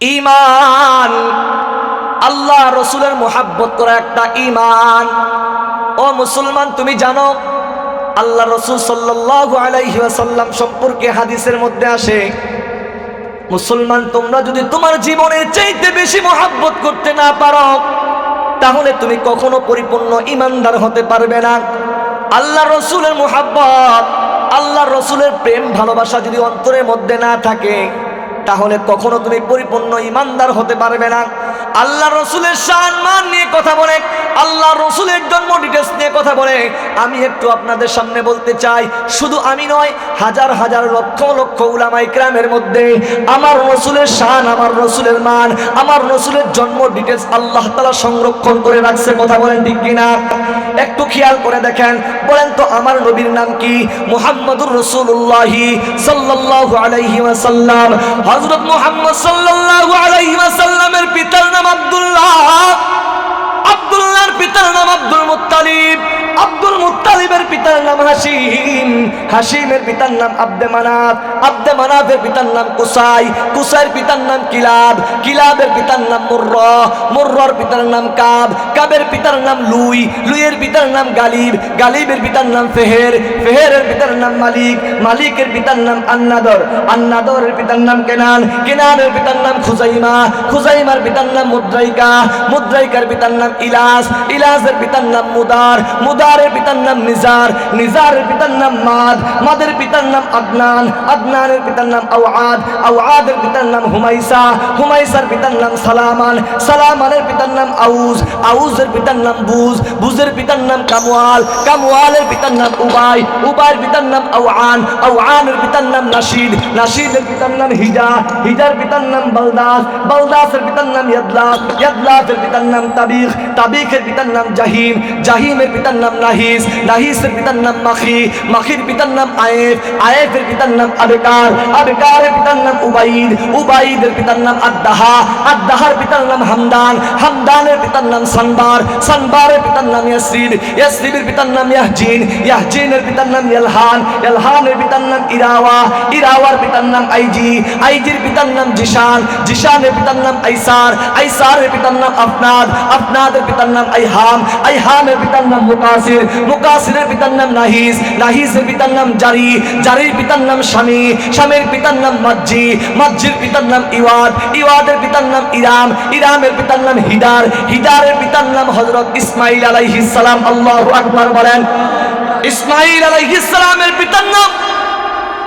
ঈমান আল্লাহ রসুলের মোহাব্বত করা একটা ঈমান। ও মুসলমান, তুমি জানো আল্লাহ রসুল সাল্লাল্লাহু আলাইহি ওয়াসাল্লাম সম্পর্কে হাদিসের মধ্যে আসে, মুসলমান তোমরা যদি তোমার জীবনের চাইতে বেশি মোহাব্বত করতে না পারো তাহলে তুমি কখনো পরিপূর্ণ ঈমানদার হতে পারবে না। আল্লাহ রসুলের মোহাব্বত, আল্লাহ রসুলের প্রেম ভালোবাসা যদি অন্তরের মধ্যে না থাকে তাহলে কখনো তুমি পরিপূর্ণ ঈমানদার হতে পারবে না। আল্লাহ রসুলের শান মান নিয়ে কথা বলে, আল্লাহ রসুলের জন্ম ডিটেলস নিয়ে কথা বলে আমি একটু আপনাদের সামনে বলতে চাই, শুধু আমি নয়, হাজার হাজার লক্ষ লক্ষ উলামা ইকরামের মধ্যে আমার রসুলের শান, আমার রসুলের মান, আমার রসুলের জন্ম ডিটেলস আল্লাহ তাআলা সংরক্ষণ করে রাখছে। কথা বলেন ঠিক কিনা? একটু খেয়াল করে দেখেন, বলেন তো আমার নবীর নাম কি? মুহাম্মদুর রাসূলুল্লাহ সাল্লাল্লাহু আলাইহি ওয়াসাল্লাম। হযরত মুহাম্মদ সাল্লাল্লাহু আলাইহি ওয়াসাল্লামের পিতার নাম আব্দুল্লাহ, আব্দুল্লাহর পিতার নাম আব্দুল মুত্তালিব, আব্দুল মুত্তালিবের পিতার নাম হাশিম, হাশিমের পিতার নাম আব্দে মানাফ, আব্দে মানাফের পিতার নাম কুসাই, কুসাইয়ের পিতার নাম কিলাব, কিলাবের পিতার নাম মুররা, মুররার পিতার নাম কাব, কাবের পিতার নাম লুই, লুইয়ের পিতার নাম গালিব, গালিবের পিতার নাম ফেহের, ফেহেরের পিতার নাম মালিক, মালিকের পিতার নাম আন্নাদর, আন্নাদরের পিতার নাম কেনান, কেনানের পিতার নাম খুজাইমা, খুজাইমার পিতার নাম মুদ্রাইকা, মুদ্রাইকার পিতার নাম ইলাস, ইলাসের পিতার নাম মুদার, মুদারের পিতার নাম নিজার, নিজারের পিতার নাম মাদ, মাদের পিতার নাম আদনান, আদনানের পিতার নাম আওয়াদ, আওয়াদের পিতার নাম হুমাইসা, হুমাইসার পিতার নাম সালামান, সালামানের পিতার নাম আউজ, আউজের পিতার নাম বুজ, বুজের পিতার নাম কামওয়াল, কামওয়ালের পিতার নাম উবাই, উবাইয়ের পিতার নাম আওয়ান, আওয়ানের পিতার নাম নাশিদ, নাশিদের পিতার নাম হিজা, হিজার পিতার নাম বালদাস, বালদাসের পিতার নাম ইয়াদলাস, ইয়াদলাসের পিতার নাম তাবিখ, তাবিখের পিতার নাম জাহিম, জাহিমের পিতার নাম নাহিস, নাহিসের পিতার নাম মাখি, মাখির পিতার নাম আয়েফ, আয়েফের পিতার নাম আবেকার, আবেকারের পিতার নাম উবাইদ, উবাইদের পিতার নাম আদ্দাহা, আদ্দাহার পিতার নাম হামদান, হামদানের পিতার নাম সানবার, সানবারের পিতার নাম ইয়াসরিদ, ইয়াসরিদের পিতার নাম ইয়াহজিন, ইয়াহজিনের পিতার নাম ইলহান, ইলহানের পিতার নাম ইরাওয়া, ইরাওয়ার পিতার নাম আইজি, আইজির পিতার নাম জিশান, জিশানের পিতার নাম আইসার, আইসারের পিতার নাম আফনাদ, আফনাদের পিতার নাম আইহাম, আইহামের পিতার নাম মুকাসির, মুকাসিরের পিতার নাম নাহিস, নাহিসের পিতার নাম জারি, জারির পিতার নাম শামি, শামির পিতার নাম মাজ্জি, মাজ্জির পিতার নাম ইওয়াদ, ইওয়াদের পিতার নাম ইরাম, ইরামের পিতার নাম হিদার, হিদারের পিতার নাম হযরত ইসমাঈল আলাইহিস সালাম। আল্লাহু আকবার বলেন। ইসমাঈল আলাইহিস সালামের পিতার নাম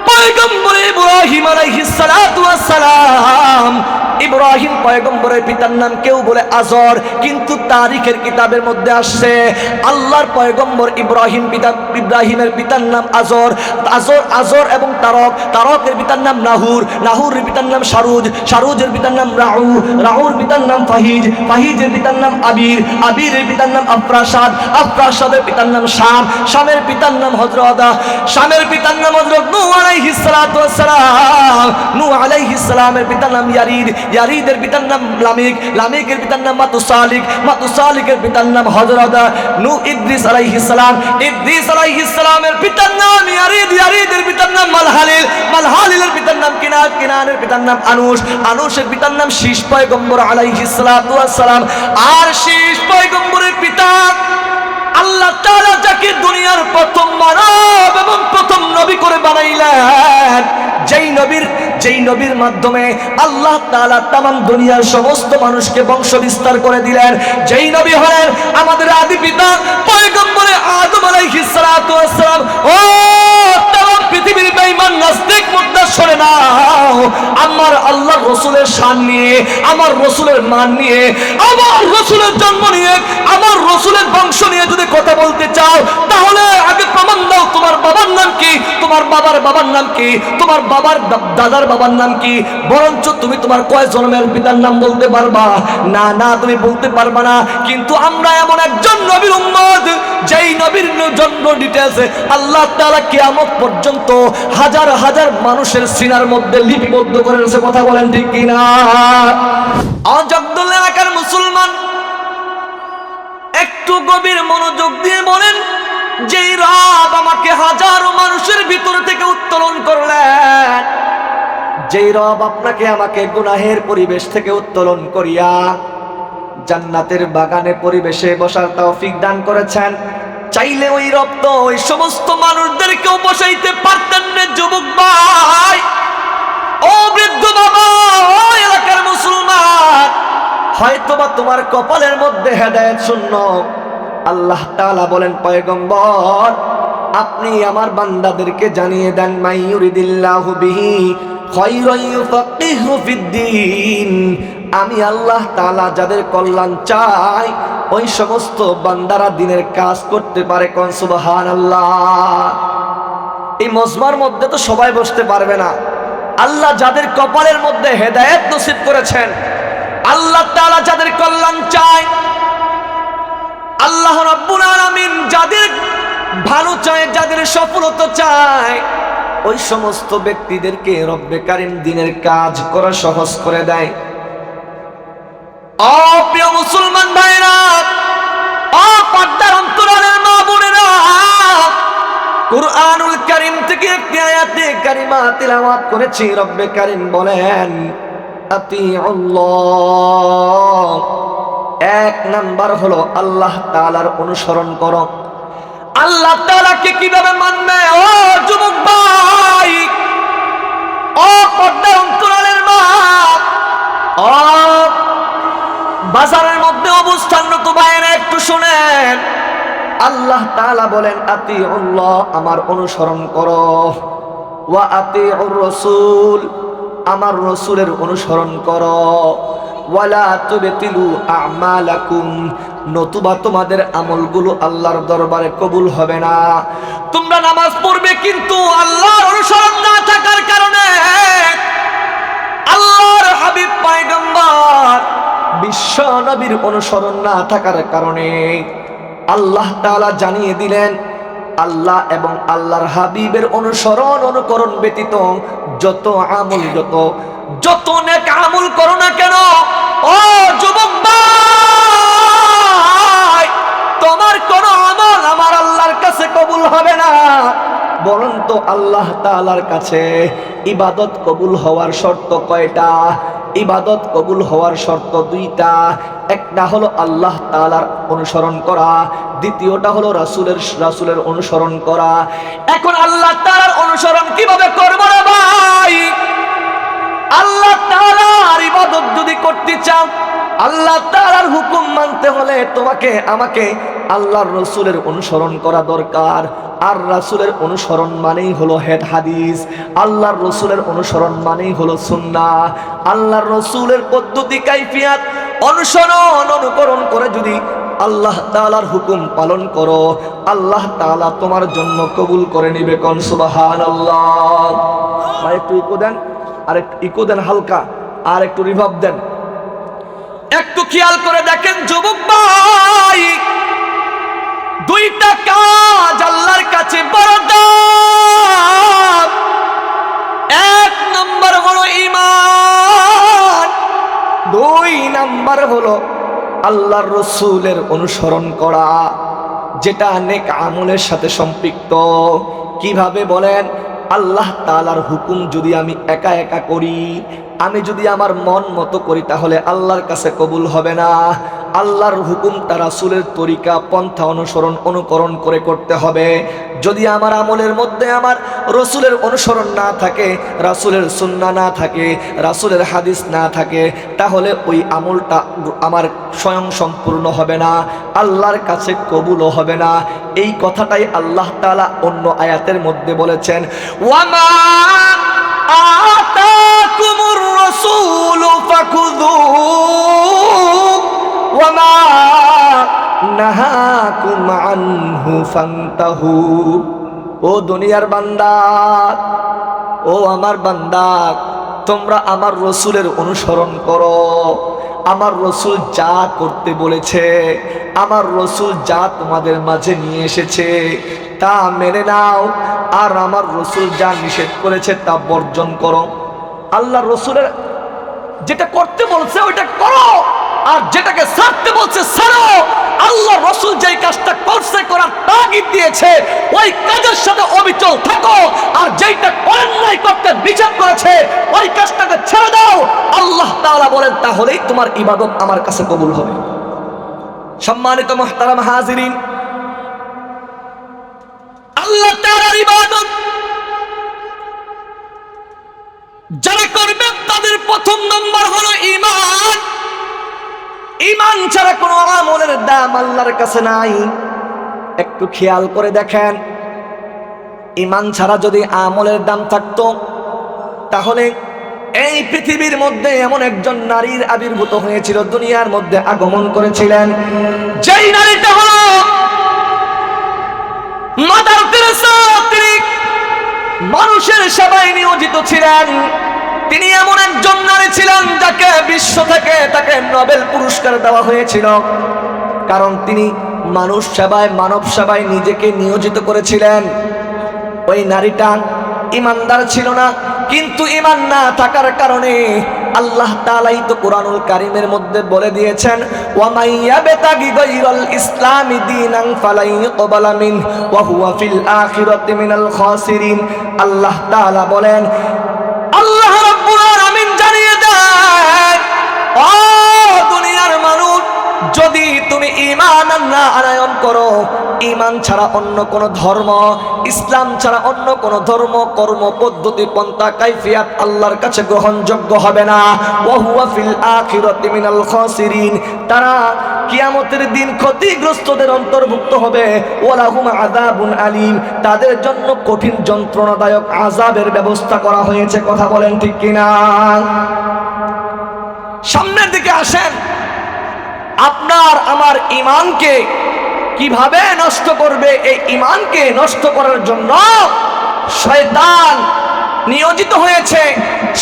পয়গম্বর ইব্রাহিম আলাইহিস সালাতু ওয়াস সালাম। ইব্রাহিম পয়গম্বরের পিতার নাম কেউ বলে আজর, কিন্তু তারিখের কিতাবের মধ্যে আসছে আল্লাহর পয়গম্বর ইব্রাহিম, পিতা ইব্রাহিমের পিতার নাম আজর, আজর আজর এবং তারক, তারকের পিতার নাম নাহুর, নাহুরের পিতার নাম শারুজ, শারুজের পিতার নাম রাউ, রাউর পিতার নাম ফাহিজ, ফাহিজের পিতার নাম আবির, আবিরের পিতার নাম আফরাসাদ, আফরাসাদের পিতার নাম শাম, শামের পিতার নাম হযরত, শামের পিতার নাম হযরত নূহ আলাইহিস সালাতু ওয়াস সালাম, নূহ আলাইহিস সালামের পিতার নাম ইয়ারিদ, ইয়ারিদের পিতার নাম লামিক, লামিকের পিতার নাম মাতুসালিক, মাতুসালিকের পিতার নাম হযরত নূহ, ইদ্রিস আলাইহিস সালাম, ইদ্রিস আলাইহিস সালামের পিতার নাম ইয়ারিদ, ইয়ারিদের পিতার নাম মালহালিল, মালহালিলের পিতার নাম কিনান, কিনানের পিতার নাম আনুশ, আনুশের পিতার নাম শীষ পয়গম্বর আলাইহিস সালাতু ওয়াস সালাম। আর শীষ পয়গম্বরের পিতা আল্লাহ তাআলা যাকে দুনিয়ার প্রথম মানব এবং প্রথম নবী করে বানাইলেন, যেই নবীর মাধ্যমে আল্লাহ তাআলা তামাম দুনিয়ার সমস্ত মানুষকে বংশ বিস্তার করে দিলেন, যেই নবী হলেন আমাদের আদি পিতা পয়গম্বর আদম আলাইহিস সালাতু ওয়াস সালাম। ও তামাম পৃথিবীর বেঈমান নাস্তিক মুর্তাদ শুনে নাও, আমার আল্লাহর রাসূলের শান নিয়ে, আমার রাসূলের মান নিয়ে, আমার রাসূলের জন্ম নিয়ে, আমার রাসূলের বংশ নিয়ে যদি কথা বলতে চাও তাহলে আগে প্রমাণ দাও তোমার বাবার নাম কি, তোমার বাবার বাবার নাম কি, তোমার বাবার দাদার বাবার নাম কি, বরঞ্চ তুমি তোমার কয় জন্মের পিতার নাম বলতে পারবা? না না, তুমি বলতে পারবা না। কিন্তু আমরা এমন একজন নবীর উম্মত যেই নবীর জন্ম ডিটেইলস আল্লাহ তাআলা কিয়ামত পর্যন্ত হাজার হাজার মানুষের সিনার মধ্যে লিপিবদ্ধ করে রেখেছে। কথা বলেন ঠিক কিনা? আজগদুল এলাকার মুসলমান একটু গভীর মনোযোগ দিয়ে বলেন, যেই রব আমাকে হাজারো মানুষের ভিতর থেকে উত্তোলন করলেন, যেই রব আপনাকে আমাকে গুনাহের পরিবেশ থেকে উত্তোলন করিয়া জান্নাতের বাগানে পরিবেশে বসার তৌফিক দান করেছেন, চাইলে ওই রব তো ওই সমস্ত মানুষদেরকেও বসাইতে পারতেন না। যুবক ভাই, ও বৃদ্ধ বাবা, ও এলাকার মুসলমান, হয়তোবা তোমার কপালের মধ্যে হেদায়েত শূন্য। আল্লাহ তাআলা বলেন, পয়গম্বর আপনি আমার বান্দাদেরকে জানিয়ে দেন, মাইয়ুরিদিল্লাহু বিহি খায়রান ইউফাক্কিহু ফিদ্দীন, আমি আল্লাহ তাআলা যাদের কল্যাণ চাই ওই সমস্ত বান্দারা দ্বীনের কাজ করতে পারে। কোন সুবহানাল্লাহ। এই মজমার মধ্যে তো সবাই বসতে পারবে না। আল্লাহ যাদের কপালের মধ্যে হেদায়েত নসিব করেছেন, আল্লাহ তাআলা যাদের কল্যাণ চায়, আল্লাহ রাব্বুল আলামিন যাদের ভালো চায়, যাদের সফলতা চায়, ওই সমস্ত ব্যক্তিদেরকে রব্বে কারীম দ্বীনের কাজ করা সহজ করে দেয়। ও প্রিয় মুসলমান ভাইরা, ও পর্দার অন্তরালের মা বোনেরা, কুরআনুল কারীম থেকে একটি আয়াতে কারিমা তিলাওয়াত করেছি। রব্বে কারীম বলেন, আতিউল্লাহ, এক নাম্বার হলো আল্লাহ তাআলার অনুসরণ করো। আল্লাহ তাআলাকে কিভাবে মানবে? ও যুবক ভাই, ও পর্দার অন্তরালের মা, ও বাজারের মধ্যে অবস্থানরত ভাইয়েরা একটু শুনেন। আল্লাহ তাআলা বলেন, আতিউল্লাহ, আমার অনুসরণ করো, ওয়া আতিউর রাসূল, আমার রাসূলের অনুসরণ করো, ওয়ালা তুবতিলু আমালাকুম, নতুবা তোমাদের আমলগুলো আল্লাহর দরবারে কবুল হবে না। তোমরা নামাজ পড়বে কিন্তু আল্লাহর অনুসরণ না থাকার কারণে, আল্লাহর হাবিব পয়গম্বর বিশ্ব নবীর অনুসরণ না থাকার কারণে আল্লাহ তাআলা জানিয়ে দিলেন, আল্লাহ এবং আল্লাহর হাবিবের অনুসরণ অনুকরণ ব্যতীত যত আমল, যত নেক আমল করো না কেন, ও যুবক ভাই, তোমার কোন আমল আমার আল্লাহর কাছে কবুল হবে না। বলুন তো, আল্লাহ তাআলার কাছে ইবাদত কবুল হওয়ার শর্ত কয়টা? ইবাদত কবুল হওয়ার শর্ত দুইটা। একটা হলো আল্লাহ তাআলার অনুসরণ করা, দ্বিতীয়টা হলো রাসূলের অনুসরণ করা। এখন আল্লাহ তাআলার অনুসরণ কিভাবে করব রে ভাই? আল্লাহ তাআলার ইবাদত যদি করতে চাও, আল্লাহ তাআলার হুকুম মানতে হলে তোমাকে আমাকে আল্লাহর রাসূলের অনুসরণ করা দরকার। আর রাসূলের অনুসরণ মানেই হলো হাদিস, আল্লাহর রাসূলের অনুসরণ মানেই হলো সুন্নাহ। আল্লাহর রাসূলের পদ্ধতি কাইফিয়াত অনুসরণ অনুকরণ করে যদি আল্লাহ তাআলার হুকুম পালন করো, আল্লাহ তাআলা তোমার জন্য কবুল করে নিবে। কোন সুবহানাল্লাহ। ভাই একটু ইকো দেন, আর একটু ইকো দেন হালকা, আর একটু রিভার্ব দেন। একটু খেয়াল করে দেখেন যুবক ভাই, দুইটা কাজ আল্লাহর কাছে বড় দাম। এক নাম্বার হলো ঈমান, দুই নাম্বার হলো আল্লাহর রাসূলের অনুসরণ করা, যেটা নেক আমলের সাথে সম্পৃক্ত। কিভাবে বলেন? আল্লাহ তাআলার হুকুম যদি আমি একা একা করি, আমি যদি আমার মন মতো করি, তাহলে আল্লাহর কাছে কবুল হবে না। আল্লাহর হুকুমটা রাসূলের তরিকা পন্থা অনুকরণ করে করতে হবে। যদি আমার আমলের মধ্যে আমার রাসূলের অনুসরণ না থাকে, রাসূলের সুন্নাহ না থাকে, রাসূলের হাদিস না থাকে, তাহলে ওই আমলটা আমার স্বয়ং সম্পূর্ণ হবে না, আল্লাহর কাছে কবুলও হবে না। এই কথাটাই আল্লাহ তাআলা অন্য আয়াতের মধ্যে বলেছেন, ওয়ামা আতাকুমুর রাসূলু ফাখুযুহু ওয়ামা নাহাকুম আনহু ফান্তাহু। ও দুনিয়ার বান্দা, ও আমার বান্দা, তোমরা আমার রাসূলের অনুসরণ করো। আমার রাসূল যা করতে বলেছে, আমার রাসূল যা তোমাদের মাঝে নিয়ে এসেছে তা মেনে নাও, আর আমার রাসূল যা নিষেধ করেছে তা বর্জন করো। আল্লাহ রাসূলের যেটা করতে বলছে ওইটা করো, আর যেটাকে ছাড়তে বলছে ছাড়ো। আল্লাহ রাসূল যেই কাজটা করছে করার তাগিদ দিয়েছে ওই কাজের সাথে অবিচল থাকো, আর যেইটা করেন নাই করতে নিষেধ করেছে ওই কাজটাকে ছেড়ে দাও। আল্লাহ তাআলা বলেন তাহলেই তোমার ইবাদত আমার কাছে কবুল হবে। সম্মানিত মুহতারাম হাজিরিন, আল্লাহ তাআলার ইবাদত যারা করবে তাদের প্রথম নম্বর হলো ঈমান। ঈমান ছাড়া কোনো আমলের দাম আল্লাহর কাছে নাই। একটু খেয়াল করে দেখেন, ঈমান ছাড়া যদি আমলের দাম থাকতো তাহলে এই পৃথিবীর মধ্যে এমন একজন নারীর আবির্ভূত হয়েছিল, দুনিয়ার মধ্যে আগমন করেছিলেন, যেই নারীটা হলো মাদার তেরেসা। তিনি মানুষের সেবায় নিয়োজিত ছিলেন। তিনি এমন একজন নারী ছিলেন যাকে বিশ্ব থেকে তাকে নোবেল পুরস্কার দেওয়া হয়েছিল, কারণ তিনি মানুষ সেবায় মানব সেবায় নিজেকে নিয়োজিত করেছিলেন। ওই নারীটা ঈমানদার ছিল না, কিন্তু ঈমান না থাকার কারণে আল্লাহ তাআলাই তো কুরআনুল কারীমের মধ্যে বলে দিয়েছেন, ওয়া মাইয়াবতাগি গায়রাল ইসলামি দীনান ফালাই ইউকবালা মিন ওয়া হুয়া ফিল আখিরাতি মিনাল খাসিরিন। আল্লাহ তাআলা বলেন, আল্লাহ রাব্বুল আলামিন জানিয়ে দেন, ও দুনিয়ার মানুষ, যদি তুমি ঈমান না আনয়ন করো, ঈমান ছাড়া অন্য কোন ধর্ম, ইসলাম ছাড়া অন্য কোন ধর্ম, কর্ম পদ্ধতি, পন্থা, কাইফিয়াত আল্লাহর কাছে গ্রহণযোগ্য হবে না। ওয়া হুয়া ফিল আখিরাতি মিনাল খাসিরিন। তারা কিয়ামতের দিন ক্ষতিগ্রস্তদের অন্তর্ভুক্ত হবে। ওয়ালাহুম আযাবুন আলীম। তাদের জন্য কঠিন যন্ত্রণাদায়ক আযাবের ব্যবস্থা করা হয়েছে। কথা বলেন ঠিক কিনা? সামনের দিকে আসেন। আপনার আমার ঈমানকে কিভাবে নষ্ট করবে? এই ঈমানকে নষ্ট করার জন্য শয়তান নিয়োজিত হয়েছে,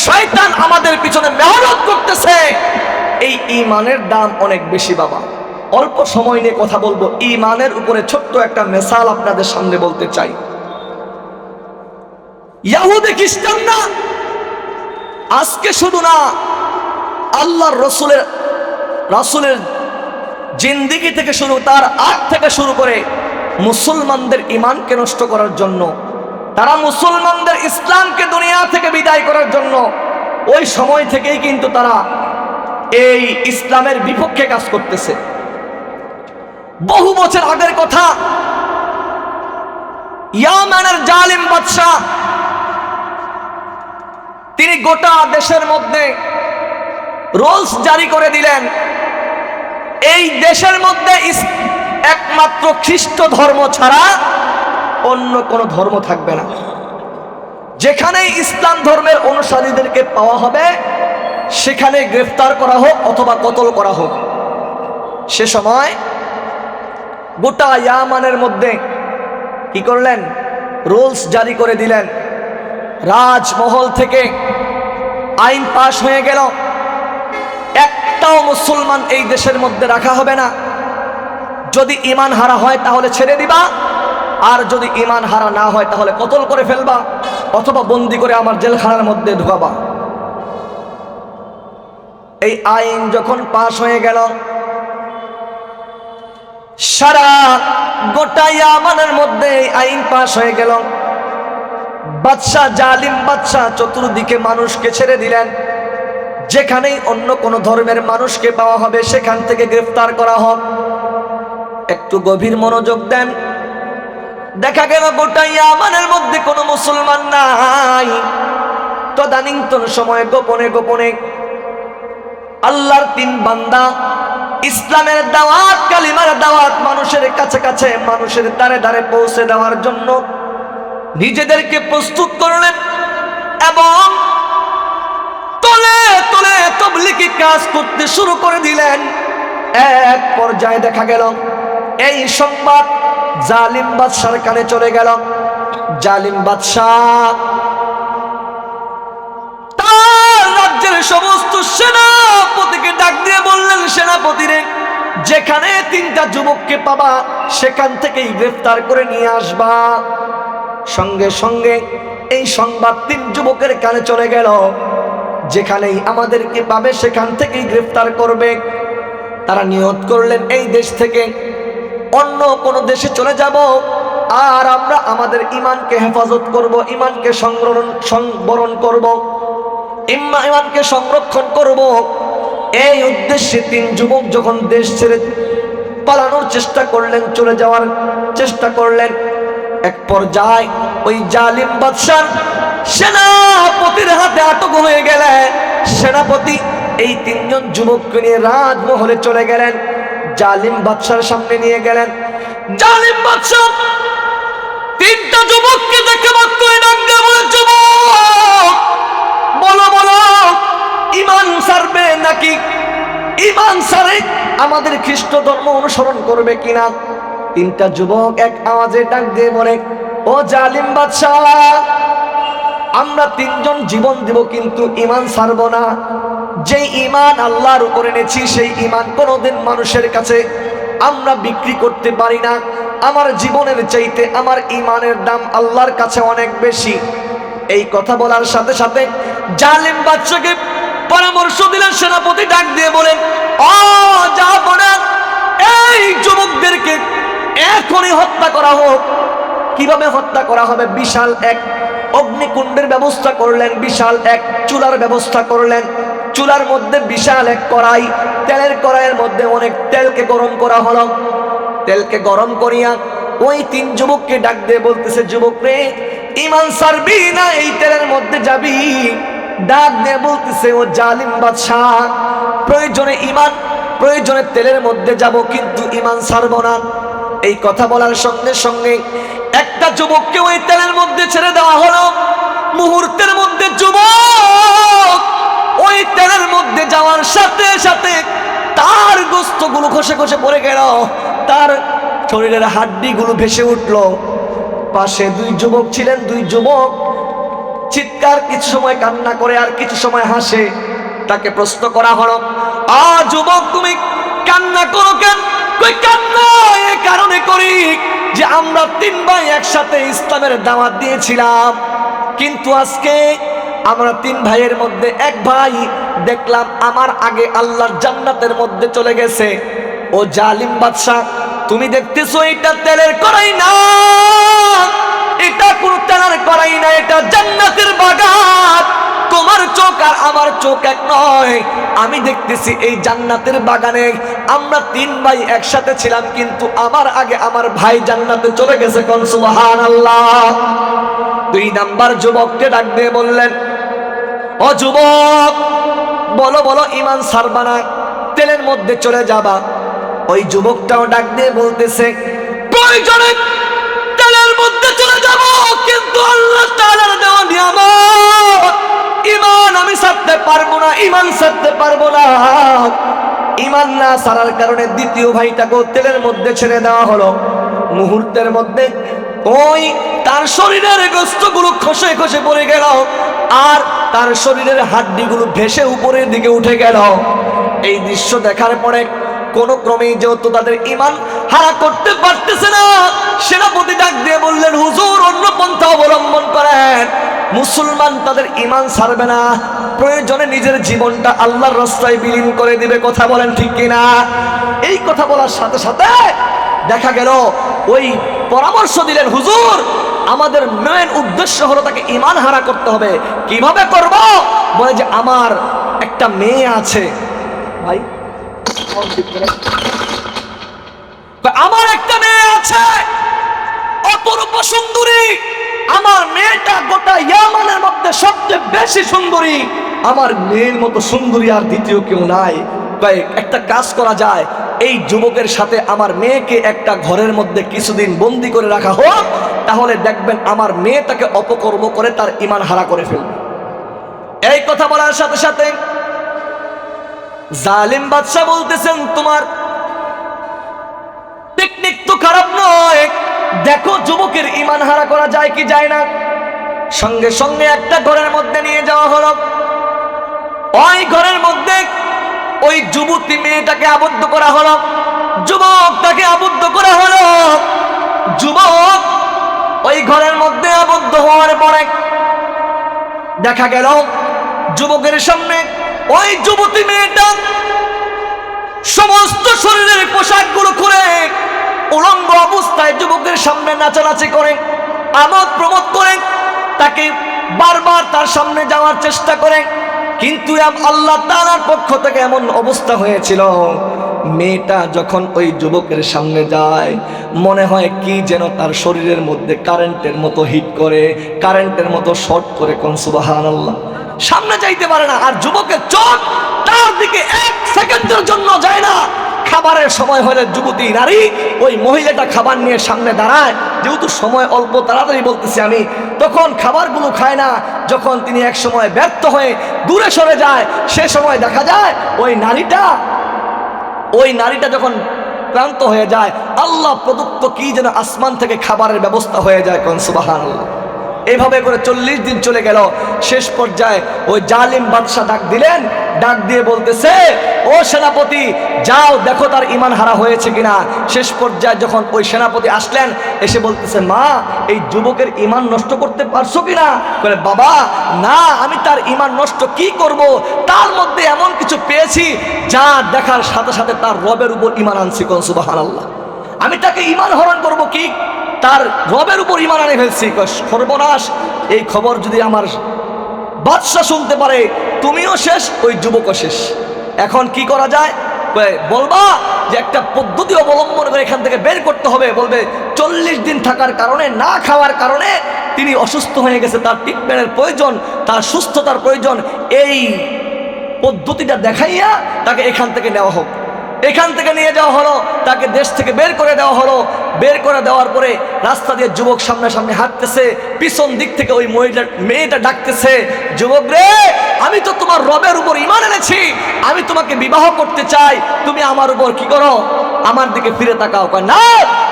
শয়তান আমাদের পিছনে মেহনত করতেছে। এই ঈমানের দাম অনেক বেশি বাবা। অল্প সময় নিয়ে কথা বলবো। ঈমানের উপরে ছোট্ট একটা মিসাল আপনাদের সামনে বলতে চাই। ইহুদি খ্রিস্টানরা আজকে শুধু না, আল্লাহর রাসূলের জিন্দেগি থেকে শুরু, তার আগ থেকে শুরু করে মুসলমানদের ঈমানকে নষ্ট করার জন্য, তারা মুসলমানদের ইসলামকে দুনিয়া থেকে বিদায় করার জন্য ওই সময় থেকেই কিন্তু তারা এই ইসলামের বিপক্ষে কাজ করতেছে। বহু বছর আগের কথা, ইয়ামানের জালিম বাদশা, তিনি গোটা দেশের মধ্যে রুলস জারি করে দিলেন, এই দেশের মধ্যে একমাত্র খ্রিস্ট ধর্ম ছাড়া অন্য কোন ধর্ম থাকবে না। যেখানে ইসলাম ধর্মের অনুসারীদেরকে পাওয়া হবে সেখানে গ্রেফতার করা হোক অথবা কতল করা হোক। সে সময় গোটা ইয়ামানের মধ্যে কি করলেন? রুলস জারি করে দিলেন। রাজমহল থেকে আইন পাশ হয়ে গেল, একটাও মুসলমান এই দেশের মধ্যে রাখা হবে না। যদি ঈমান হারা হয় তাহলে ছেড়ে দিবা, আর যদি ঈমান হারা না হয় তাহলে কতল করে ফেলবা অথবা বন্দি করে আমার জেলখানার মধ্যে ঢুকাবা। এই আইন যখন পাশ হয়ে গেল, সারা গোটা ইয়ামানের মধ্যে এই আইন পাশ হয়ে গেল। বাদশা, জালিম বাদশা চতুর্দিকে মানুষকে ছেড়ে দিলেন। যেখানেই অন্য কোন ধর্মের মানুষকে পাওয়া হবে সেখান থেকে গ্রেফতার করা হোক। একটু গভীর মনোযোগ দেন। দেখা গেল গোটা ইয়ামানের মধ্যে কোনো মুসলমান নাই। তদানীন্তন সময়ে গোপনে গোপনে আল্লাহর তিন বান্দা ইসলামের দাওয়াত, কালিমার দাওয়াত মানুষের কাছে কাছে, মানুষের দ্বারে দ্বারে পৌঁছে দেওয়ার জন্য নিজেদেরকে প্রস্তুত করলেন এবং তলে তলে তাবলীগি কাজ করতে শুরু করে দিলেন। এক পর্যায়ে দেখা গেল এই সংবাদ জালিম বাদশার কানে চলে গেল। জালিম বাদশাহ তার রাজ্যের সমস্ত সেনাপতিকে ডাক দিয়ে বললেন, সেনাপতিরে, যেখানে তিনটা যুবককে পাবা সেখান থেকেই গ্রেফতার করে নিয়ে আসবা। সঙ্গে সঙ্গে এই সংবাদ তিন যুবকের কানে চলে গেল, যেখানেই আমাদেরকে পাবে সেখান থেকেই গ্রেফতার করবে। তারা নিয়ত করলেন এই দেশ থেকে অন্য কোনো দেশে চলে যাব, আর আমরা আমাদের ঈমানকে হেফাজত করব, ঈমানকে সংবরণ করব, ঈমানকে সংরক্ষণ করব। এই উদ্দেশ্যে 3 যুবক যখন দেশ ছেড়ে পালানোর চেষ্টা করলেন, চলে যাওয়ার চেষ্টা করলেন, এক পর্যায়ে ওই জালিম বাদশার সেনাপতির হাতে আটক হয়ে গেলেন। সেনাপতি এই 3 জন যুবককে নিয়ে রাজমহলে চলে গেলেন, জালিম বাদশার সামনে নিয়ে গেলেন। জালিম বাদশা 3টা যুবককে দেখে মাত্রই ডাক দিয়ে বলে, যুবক বলো বলো, ঈমান ছাড়বে নাকি ঈমান ছাড়ে আমাদের খ্রিস্ট ধর্ম অনুসরণ করবে কিনা? 3টা যুবক এক আওয়াজে ডাক দিয়ে বলে, ও জালিম বাদশা, আমরা 3 জন জীবন দিব কিন্তু ঈমান ছাড়ব না। যেই ঈমান আল্লাহর উপর এনেছি সেই ঈমান কোনোদিন মানুষের কাছে আমরা বিক্রি করতে পারি না। আমার জীবনের চাইতে আমার ঈমানের দাম আল্লাহর কাছে অনেক বেশি। এই কথা বলার সাথে সাথে জালিম বাদশাকে পরামর্শ দিলেন। সেনাপতি ডাক দিয়ে বলেন, ও জাহাপনা, এই যুবকদেরকে এখনই হত্যা করা হোক। কিভাবে হত্যা করা হবে? বিশাল এক অগ্নিকুণ্ডের ব্যবস্থা করলেন, বিশাল এক চুলার ব্যবস্থা করলেন। চুলার মধ্যে বিশাল এক কড়াই, তেলের কড়াইয়ের মধ্যে অনেক তেলকে গরম করা হলো। তেলকে গরম করিয়া ওই 3 যুবককে ডাক দিয়ে বলতেছে, যুবক রে, ঈমান ছাড়বি না এই তেলের মধ্যে যাবি? ডাক দিয়ে বলতেছে, ও জালিম বাদশা, প্রয়োজনে ঈমান, প্রয়োজনে তেলের মধ্যে যাব কিন্তু ঈমান ছাড়ব না। এই কথা বলার সঙ্গে সঙ্গে একটা যুবককে ওই তেলের মধ্যে ছেড়ে দেওয়া হলো। মুহূর্তের মধ্যে যুবক ওই তেলের মধ্যে যাওয়ার সাথে সাথে তার গোস্তগুলো খসে খসে পড়ে গেল, তার শরীরের হাড্ডিগুলো ভেসে উঠল। পাশে 2 যুবক ছিলেন, 2 যুবক চিৎকার, কিছু সময় কান্না করে আর কিছু সময় হাসে। তাকে প্রশ্ন করা হলো, যুবক তুমি কান্না করো কেন? কই কান্না এই কারণে করি যে আমরা 3 ভাই একসাথে ইসলামের দাওয়াত দিয়েছিলাম, কিন্তু আজকে আমরা 3 ভাইয়ের মধ্যে এক ভাই দেখলাম আমার আগে আল্লাহর জান্নাতের মধ্যে চলে গেছে। ও জালিম বাদশা, তুমি দেখতেছো এটা তেলের কড়াই না, এটা কোন তেলের কড়াই না, এটা জান্নাতের বাগান। তোমার চোখ আর আমার চোখ এক নয়। আমি দেখতেছি এই জান্নাতের বাগানে আমরা 3 ভাই একসাথে ছিলাম, কিন্তু আমার আগে আমার ভাই জান্নাতে চলে গেছে। কোন সুবহানাল্লাহ। 2 নাম্বার যুবককে ডাক দিয়ে বললেন, ও যুবক বলো বলো, ঈমান ছাড়বা না, তেলের মধ্যে চলে যাবা? ওই যুবকটাও ডাক দিয়ে বলতেছে, প্রয়োজনে তেলের মধ্যে চলে যাব, কিন্তু আল্লাহ তাআলার দেওয়া নিয়ামত ঈমান আমি ছাড়তে পারবো না, ঈমান ছাড়তে পারবো না। ঈমান না ছাড়ার কারণে 2য় ভাইটাকেও তেলের মধ্যে ছেড়ে দেওয়া হলো। মুহূর্তের মধ্যে ওই তার শরীরের গোস্তগুলো খসে খসে পড়ে গেল, আর তার শরীরের হাড্ডিগুলো ভেসে উপরের দিকে উঠে গেল। এই দৃশ্য দেখার পরে কোন ক্রমেই যেহেতু তাদের ঈমান হারা করতে পারতেছে না, সেনাপতি ডাক দিয়ে বললেন, হুজুর অন্য পন্থা অবলম্বন করেন। মুসলমান তাদের ঈমান ছাড়বে না, প্রয়োজনে নিজের জীবনটা আল্লাহর রাস্তায় বিলীন করে দিবে। কথা বলেন ঠিক কিনা? এই কথা বলার সাথে সাথে দেখা গেল ওই পরামর্শ দিলেন, হুজুর আমাদের মেন উদ্দেশ্য হলো তাকে ঈমান হারা করতে হবে। কিভাবে করব? বলে যে আমার একটা মেয়ে আছে। ভাই আমার একটা মেয়ে আছে, অপরূপ সুন্দরী। আমার মেয়েটা গোটা ইয়ামানের মধ্যে সবচেয়ে বেশি সুন্দরী। আমার মেয়ের মতো সুন্দরী আর দ্বিতীয় কেউ নাই। তাই একটা কাজ করা যায়, এই যুবকের সাথে আমার মেয়েকে একটা ঘরের মধ্যে কিছুদিন বন্দি করে রাখা হোক, তাহলে দেখবেন আমার মেয়েটাকে অপকর্ম করে তার ঈমান হারা করে ফেলবে। এই কথা বলার সাথে সাথে জালিম বাদশা বলতেছেন, তোমার টেকনিক তো খারাপ নয়, দেখো যুবকের ঈমান হারা করা যায় কি যায় না। সঙ্গে সঙ্গে একটা ঘরের মধ্যে নিয়ে যাওয়া হলো। ওই ঘরের মধ্যে ওই যুবতী মেয়েটাকে আবদ্ধ করা হলো, যুবকটাকে আবদ্ধ করা হলো। যুবক ওই ঘরের মধ্যে আবদ্ধ হওয়ার পরে দেখা গেল যুবকের সামনে ওই যুবতী মেয়েটা সমস্ত শরীরের পোশাকগুলো খুলে উলঙ্গ অবস্থায় যুবকের সামনে নাচানাচি করে, আমোদ প্রমোদ করে, তাকে বারবার তার সামনে যাওয়ার চেষ্টা করে। কিন্তু আল্লাহ তাআলার পক্ষ থেকে এমন অবস্থা হয়েছিল, মেয়েটা যখন ওই যুবকের সামনে যায় মনে হয় কি যেন তার শরীরের মধ্যে কারেন্টের মতো হিট করে, কারেন্টের মতো শর্ট করে। কোন সুবহানাল্লাহ। সামনে যাইতে পারে না, আর যুবকের চোখ তার দিকে এক সেকেন্ডের জন্য যায় না। খাবারের সময় হলে যুবতী নারী ওই মহিলাটা খাবার নিয়ে সামনে দাঁড়ায়, যেহেতু সময় অল্প তাড়াতাড়ি বলতেছি আমি, তখন খাবারগুলো খায় না। যখন তিনি এক সময় ব্যর্থ হয়ে দূরে সরে যায়, সে সময় দেখা যায় ওই নারীটা যখন ক্লান্ত হয়ে যায়, আল্লাহ প্রদত্ত কি যেন আসমান থেকে খাবারের ব্যবস্থা হয়ে যায়। কোন সুবহানাল্লাহ। এইভাবে করে 40 দিন চলে গেল। শেষ পর্যায়ে ওই জালিম বাদশা ডাক দিলেন, ডাক দিয়ে বলতেছে, ও সেনাপতি যাও দেখো তার ঈমান হারা হয়েছে কিনা। শেষ পর্যায়ে যখন ওই সেনাপতি আসলেন, এসে বলতেছে, মা এই যুবকের ঈমান নষ্ট করতে পারছো কিনা? বলে, বাবা না, আমি তার ঈমান নষ্ট কি করব, তার মধ্যে এমন কিছু পেয়েছি যা দেখার সাথে সাথে তার রবের উপর ঈমান আনছি। কোন সুবহানাল্লাহ। আমি তাকে ঈমান হরণ করব কি, তার রবের উপর ঈমান আনে ফেলছি। সর্বনাশ, এই খবর যদি আমার বাদশা শুনতে পারে, তুমিও শেষ, ওই যুবকও শেষ। এখন কি করা যায়? বলবা যে একটা পদ্ধতি অবলম্বন করে এখান থেকে বের করতে হবে। বলবে 40 দিন থাকার কারণে, না খাওয়ার কারণে তিনি অসুস্থ হয়ে গেছে, তার ট্রিটমেন্টের প্রয়োজন, তার সুস্থতার প্রয়োজন। এই পদ্ধতিটা দেখাইয়া তাকে এখান থেকে নেওয়া হোক। এখান থেকে নিয়ে যাওয়া হলো, তাকে দেশ থেকে বের করে দেওয়া হলো। বের করে দেওয়ার পরে রাস্তা দিয়ে যুবক সামনাসামনি হাঁটতেছে, পিছন দিক থেকে ওই মেয়েটা ডাকতেছে, যুবক রে, আমি তো তোমার রবের উপর ঈমান এনেছি, আমি তোমাকে বিবাহ করতে চাই, তুমি আমার উপর কি করো, আমার দিকে ফিরে তাকাও। না,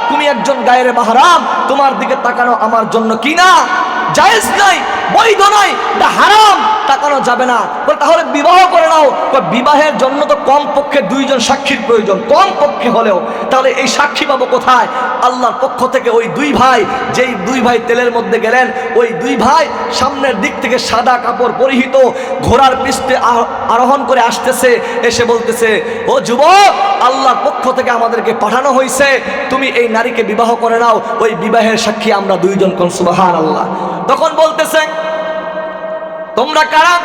তুমি একজন গায়ের মাহরাম, তোমার দিকে তাকানো আমার জন্য কি না, জায়েজ নাই, বৈধ নয়, এটা হারাম, তাকানো যাবে না। তাহলে বিবাহ করে নাও। বিবাহের জন্য তো কম পক্ষে 2 জন সাক্ষীর প্রয়োজন, কম পক্ষে হলেও। তাহলে এই সাক্ষী পাবো কোথায়? আল্লাহর পক্ষ থেকে ওই 2 ভাই, যেই 2 ভাই তেলের মধ্যে গেলেন, ওই 2 ভাই সামনের দিক থেকে সাদা কাপড় পরিহিত ঘোড়ার পৃষ্ঠে আরোহণ করে আসতেছে। এসে বলতেছে, ও যুবক, আল্লাহর পক্ষ থেকে আমাদেরকে পাঠানো হয়েছে, তুমি এই নারীকে বিবাহ করে নাও। ওই বিবাহের সাক্ষী আমরা 2 জন। কোন সুবহানাল্লাহ। তখন বলতেছে, তোমরা কারা?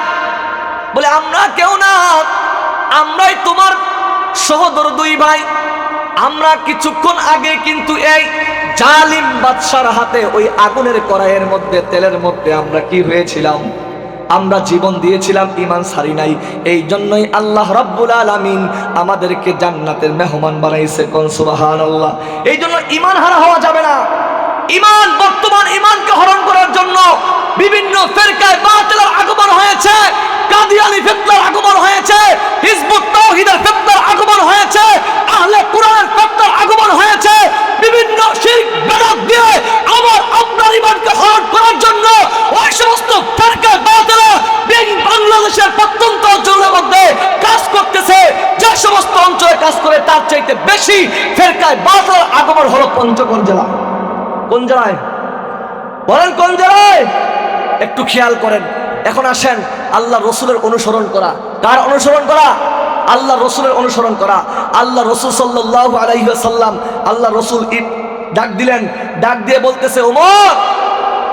বলে, আমরা কেউ না, আমরাই তোমার সহোদর 2 ভাই। আমরা কিছুক্ষণ আগে কিন্তু এই জালিম বাদশার হাতে ওই আগুনের কড়াইয়ের মধ্যে, তেলের মধ্যে আমরা কি হয়েছিলাম, আমরা জীবন দিয়েছিলাম, ঈমান ছাড়ি নাই। এই জন্যই আল্লাহ রাব্বুল আলামিন আমাদেরকে জান্নাতের মেহমান বানাইছে। কোন সুবহানাল্লাহ। এই জন্য ঈমান হারা হওয়া যাবে না। ঈমান, বর্তমান ঈমানকে হরণ করার জন্য বিভিন্ন ফিরকায়ে বাতিলের আগমন হয়েছে, কাদিয়ানি ফিতনার আগমন হয়েছে, হিজবুত তাওহীদের ফিতনার আগমন হয়েছে, আহলে কুরআনের ফিতনার আগমন হয়েছে। বিভিন্ন শিরক বিদআত দিয়ে আপনার ঈমানকে হরণ করার জন্য ওই সমস্ত ফিরকায়ে বাতিল বাংলাদেশের প্রত্যন্ত অঞ্চলের মধ্যে কাজ করতেছে। যে সমস্ত অঞ্চলে কাজ করে তার চাইতে বেশি ফিরকায়ে বাতিলের আগমন হলো পঞ্চগড় জেলা। কোন জেলায় বলেন, কোন জেলায়? একটু খেয়াল করেন। এখন আসেন, আল্লাহ রসুলের অনুসরণ করা। কার অনুসরণ করা? আল্লাহ রসুলের অনুসরণ করা। আল্লাহ রসুল সাল্লাল্লাহু আলাইহি ওয়াসাল্লাম, আল্লাহ রসুল ডাক দিলেন, ডাক দিয়ে বলতেছে, ওমর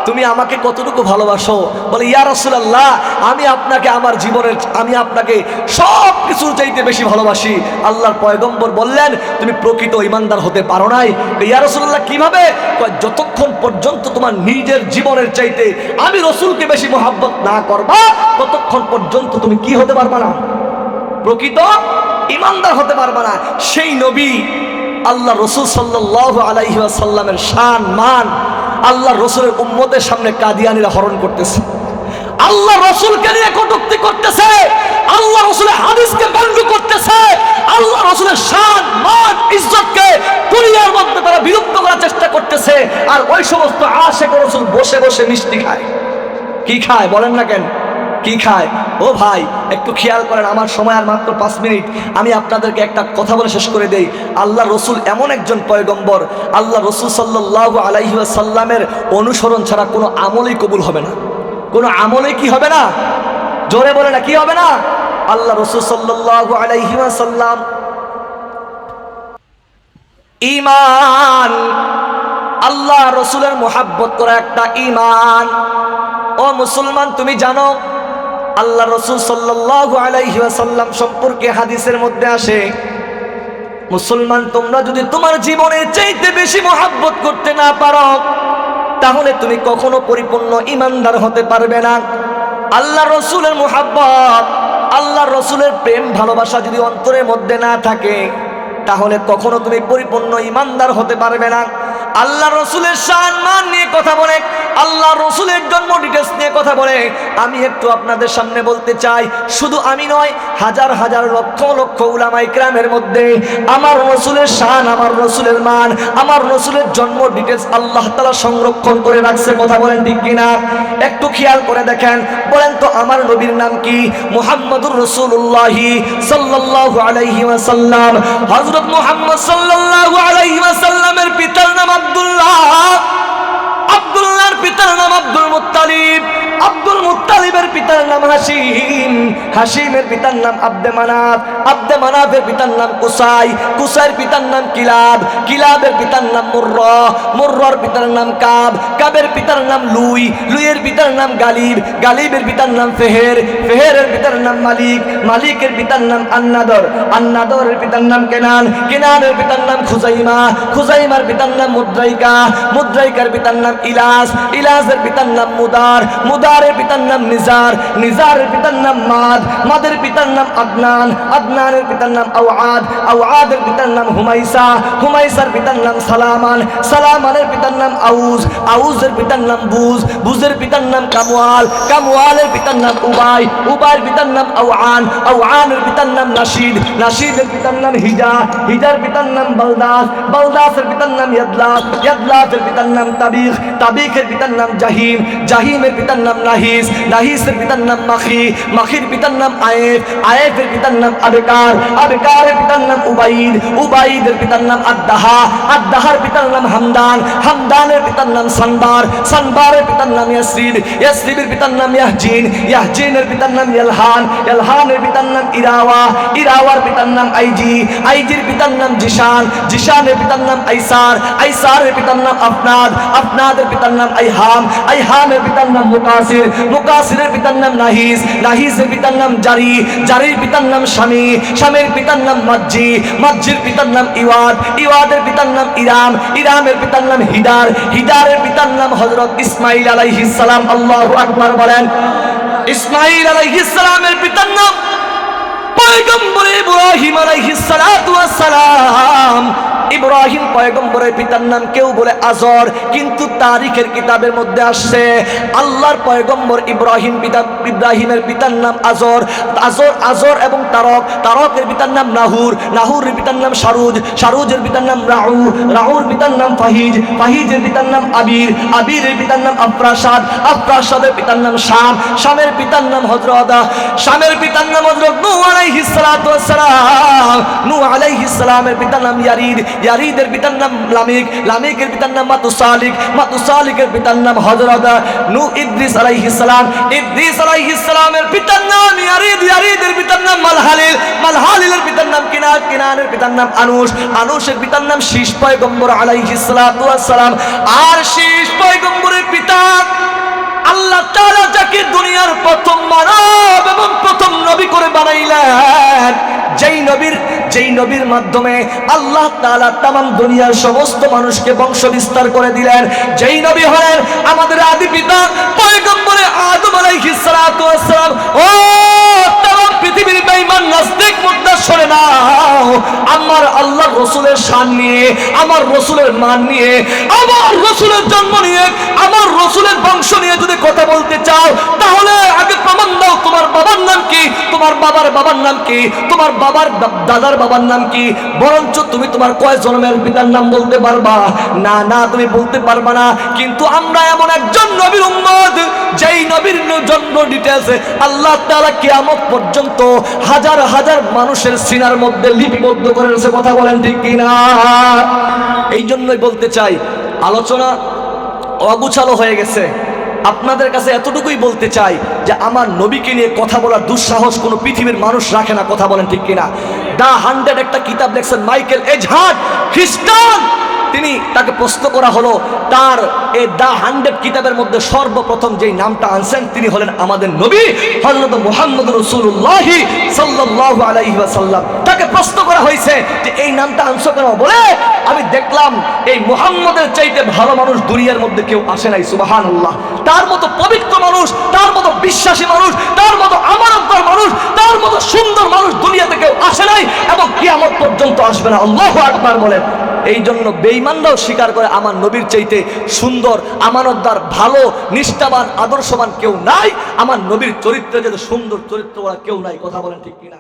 তুমি আমাকে কতটুকু ভালোবাসো? বলে, ইয়া রাসূলুল্লাহ, আমি আপনাকে আমার জীবনের, আমি আপনাকে সব কিছুর চাইতে বেশি ভালোবাসি। আল্লাহর পয়গম্বর বললেন, তুমি প্রকৃত ঈমানদার হতে পারো নাই। ইয়া রাসূলুল্লাহ, কিভাবে? যতক্ষণ পর্যন্ত তোমার নিজের জীবনের চাইতে আমি রসুলকে বেশি মহব্বত না করবা, ততক্ষণ পর্যন্ত তুমি কি হতে পারবা না, প্রকৃত ঈমানদার হতে পারবা না। সেই নবী আল্লাহ রসুল সাল্লাল্লাহু আলাইহি ওয়াসাল্লামের শান মান আল্লাহ রসুলের উম্মতের সামনে কাদিয়ানীরা হরণ করতেছে, আল্লাহ রসুলকে নিয়ে কটূক্তি করতেছে, আল্লাহ রসুলের হাদিসকে ব্যঙ্গ করতেছে, আল্লাহ রসুলের শান মান ইজ্জতকে দুনিয়ার মধ্যে তারা বিলুপ্ত করার চেষ্টা করতেছে। আর ওই সমস্ত আশিক রাসূল বসে বসে মিষ্টি খায়। কি খায় বলেন না কেন? কি খায়? ও ভাই, একটু খেয়াল করেন। আমার সময় আর মাত্র 5 মিনিট। আমি আপনাদেরকে একটা কথা বলে শেষ করে দেই। আল্লাহ রসুল এমন একজন পয়গম্বর, আল্লাহ রসুল সাল্লাল্লাহু আলাইহি ওয়াসাল্লামের অনুসরণ ছাড়া কোনো আমলই কবুল হবে না। কোনো আমলে কি হবে না? জোরে বলে না, কি হবে না? আল্লাহ রসুল সাল্লাল্লাহু আলাইহি ওয়াসাল্লাম ঈমান আল্লাহ রসুলের মুহাব্বত করা একটা ঈমান। ও মুসলমান, তুমি জানো আল্লাহ রসুল সাল্লাল্লাহু আলাইহি ওয়াসাল্লাম সম্পর্কে হাদিসের মধ্যে আসে, মুসলমান তোমরা যদি তোমার জীবনের চাইতে বেশি মুহাব্বত করতে না পারো তাহলে তুমি কখনো পরিপূর্ণ ঈমানদার হতে পারবে না। আল্লাহ রসুলের মুহাব্বত, আল্লাহ রসুলের প্রেম ভালোবাসা যদি অন্তরের মধ্যে না থাকে তাহলে কখনো তুমি পরিপূর্ণ ঈমানদার হতে পারবে না। আল্লাহ রসুলের শান মান নিয়ে কথা বলে, আল্লাহ রসুলের জন্ম ডিটেলস নিয়ে কথা বলে আমি একটু আপনাদের সামনে বলতে চাই, শুধু আমি নয়, হাজার হাজার লক্ষ লক্ষ উলামা ইকরামের মধ্যে আমার রসুলের শান, আমার রসুলের মান, আমার রসুলের জন্ম ডিটেলস আল্লাহ তাআলা সংরক্ষণ করে রাখছে। কথা বলেন ঠিক কিনা? একটু খেয়াল করে দেখেন, বলেন তো আমার নবীর নাম কি? মুহাম্মদুর রাসূলুল্লাহ সাল্লাল্লাহু আলাইহি ওয়াসাল্লাম। হযরত মুহাম্মদ সাল্লাল্লাহু আলাইহি ওয়াসাল্লামের পিতার নাম আব্দুল্লাহ, আব্দুল্লাহর পিতার নাম আব্দুল মুত্তালিব, আব্দুল মুত্তালিবের পিতার নাম হাশিম, হাশিমের পিতার নাম আব্দে মানাফ, আব্দে মানাফের পিতার নাম কুসাই, কুসাইয়ের পিতার নাম কিলাব, কিলাবের পিতার নাম মুররা, মুররার পিতার নাম কাব, কাবের পিতার নাম লুই, লুইয়ের পিতার নাম গালিব, গালিবের পিতার নাম ফেহের, ফেহেরের পিতার নাম মালিক, মালিকের পিতার নাম আন্নাদর, আন্নাদরের পিতার নাম কেনান, কেনানের পিতার নাম খুজাইমা, খুজাইমার পিতার নাম মুদ্রাইকা, মুদ্রাইকার পিতার নাম ইলাস, ইলাসের পিতার নাম মুদার, মুদারের পিতার নাম নিজার, নিজারের পিতার নাম মাদ, মাদের পিতার নাম আদনান, আদনানের পিতার নাম আওয়াদ, আওয়াদের পিতার নাম হুমাইসা, হুমাইসার পিতার নাম সালামান, সালামানের পিতার নাম আউজ, আউজের পিতার নাম বুজ, বুজের পিতার নাম কামওয়াল, কামওয়ালের পিতার নাম উবাই, উবাইয়ের পিতার নাম আওয়ান, আওয়ানের পিতার নাম নাশিদ, নাশিদের পিতার নাম হিজা, হিজার পিতার নাম বালদাস, বালদাসের পিতার নাম ইয়াদলাস, ইয়াদলাসের পিতার নাম তাবিখ, তাবিখের পিতার নাম জাহিম, জাহিমের পিতার নাম নাহিস, নাহিসের পিতার নাম মাখি, মাখির পিতার নাম আয়েফ, আয়েফের পিতার নাম আবেকার, আবেকারের পিতার নাম উবাইদ, উবাইদের পিতার নাম আদ্দাহা, আদ্দাহার পিতার নাম হামদান, হামদানের পিতার নাম সানবার, সানবারের পিতার নাম ইয়াসরিদ, ইয়াসরিদের পিতার নাম ইয়াহজিন, ইয়াহজিনের পিতার নাম ইলহান, ইলহানের পিতার নাম ইরাওয়া, ইরাওয়ার পিতার নাম আইজি, আইজির পিতার নাম জিশান, জিশানের পিতার নাম আইসার, আইসারের পিতার নাম আফনাদ, আফনাদের পিতার নাম আইহাম, আইহামের পিতার নাম মুকাসির, মুকাসিরের পিতার নাম নাহিস, নাহিসের পিতার নাম জারি, জারির পিতার নাম শামি, শামের পিতার নাম মাজ্জি, মাজ্জির পিতার নাম ইওয়াদ, ইওয়াদের পিতার নাম ইরাম, ইরামের পিতার নাম হিদার, হিদারের পিতার নাম হযরত ইসমাঈল আলাইহিস সালাম। আল্লাহু আকবার বলেন। ইসমাঈল আলাইহিস সালামের পিতার নাম পয়গম্বর ইব্রাহিম আলাইহিস সালাতু ওয়াস সালাম। ইব্রাহিম পয়গম্বরের পিতার নাম কেউ বলে আজর, কিন্তু তারিখের কিতাবের মধ্যে আসছে আল্লাহর পয়গম্বর ইব্রাহিম, পিতা ইব্রাহিমের পিতার নাম আজর, আজর আজর এবং তারক, তারকের পিতার নাম নাহুর, নাহুরের পিতার নাম শারুজ, শারুজের পিতার নাম রাউ, রাউর পিতার নাম ফাহিজ, ফাহিজের পিতার নাম আবির, আবিরের পিতার নাম আফরাসাদ, আফরাসাদের পিতার নাম শাম, শামের পিতার নাম হযরত, শামের পিতার নাম হযরত নূহ আলাইহিস সালাতু ওয়াস সালাম, নূহ আলাইহিস সালামের পিতার নাম ইয়ারিদ, ইয়ারিদের পিতার নাম লামিক, লামিকের পিতার নাম মাতুসালিক, মাতুসালিকের পিতার নাম হযরত নূহ ইদ্রিস আলাইহিস সালাম, ইদ্রিস আলাইহিস সালামের পিতার নাম ইয়ারিদ, ইয়ারিদের পিতার নাম মালহালিল, মালহালিলের পিতার নাম কিনান, কিনানের পিতার নাম আনুশ, আনুশের পিতার নাম শীষ পয়গম্বর আলাইহিস সালাতু ওয়াস সালাম। আর শীষ পয়গম্বরের পিতা আল্লাহ তাআলা যাকে দুনিয়ার প্রথম মানব এবং প্রথম নবী করে বানাইলেন, যেই নবীর মাধ্যমে আল্লাহ তাআলা তামাম দুনিয়ার সমস্ত মানুষকে বংশ বিস্তার করে দিলেন, যেই নবী হলেন আমাদের আদি পিতা পয়গম্বরে আদম আলাইহিস সালাতু ওয়াস সালাম। ও তামাম পৃথিবীর বেঈমান নাস্তিক মুর্দা শুনে নাও, আমার আল্লাহর রাসূলের শান নিয়ে, আমার রাসূলের মান নিয়ে, আমার রাসূলের জন্ম নিয়ে, আমার রাসূলের বংশ নিয়ে যদি কথা বলতে চাও তাহলে আগে প্রমাণ দাও তোমার বাবার নাম কি, তোমার বাবার বাবার নাম কি, তোমার বাবার দাদার বাবার নাম কি, বরঞ্চ তুমি তোমার কয় জন্মের পিতার নাম বলতে পারবা? না না, তুমি বলতে পারবা না। কিন্তু আমরা এমন একজন নবীর উম্মত যেই নবীর জন্ম ডিটেইলস আল্লাহ তাআলা কিয়ামত পর্যন্ত হাজার হাজার মানুষের সিনার মধ্যে লিপিবদ্ধ করে রেখেছে। কথা বলেন ঠিক কিনা? এই জন্যই বলতে চাই আলোচনা অগুছালো হয়ে গেছে, আপনাদের কাছে এতটুকুই বলতে চাই যে আমার নবীকে নিয়ে কথা বলার দুঃসাহস কোনো পৃথিবীর মানুষ রাখে না। কথা বলেন ঠিক কিনা? দা 100 একটা কিতাব লেখছেন মাইকেল এজহার্ড, খ্রিস্টান। তিনি তাকে প্রশ্ন করা হলো, তার এই দা 100 কিতাবের মধ্যে সর্বপ্রথম যেই নামটা আনছেন তিনি হলেন আমাদের নবী হযরত মুহাম্মদ রাসূলুল্লাহ সাল্লাল্লাহু আলাইহি ওয়াসাল্লাম। তাকে প্রশ্ন করা হয়েছে যে এই নামটা আনছো কেন? বলে আমি দেখলাম এই মুহাম্মদের চাইতে ভালো মানুষ দুনিয়ার মধ্যে কেউ আসে নাই। সুবহানাল্লাহ। তার মতো পবিত্র মানুষ, তার মতো বিশ্বাসী মানুষ, তার মতো আমানতদার মানুষ, তার মতো সুন্দর মানুষ দুনিয়াতে কেউ আসে নাই এবং কিয়ামত পর্যন্ত আসবে না। আল্লাহু আকবার বলেন। এই জন্য বেঈমানরাও স্বীকার করে আমার নবীর চাইতে সুন্দর, আমানতদার, ভালো, নিষ্ঠাবান, আদর্শবান কেউ নাই। আমার নবীর চরিত্রে যেতে সুন্দর চরিত্রওয়ালা কেউ নাই। কথা বলেন ঠিক কিনা?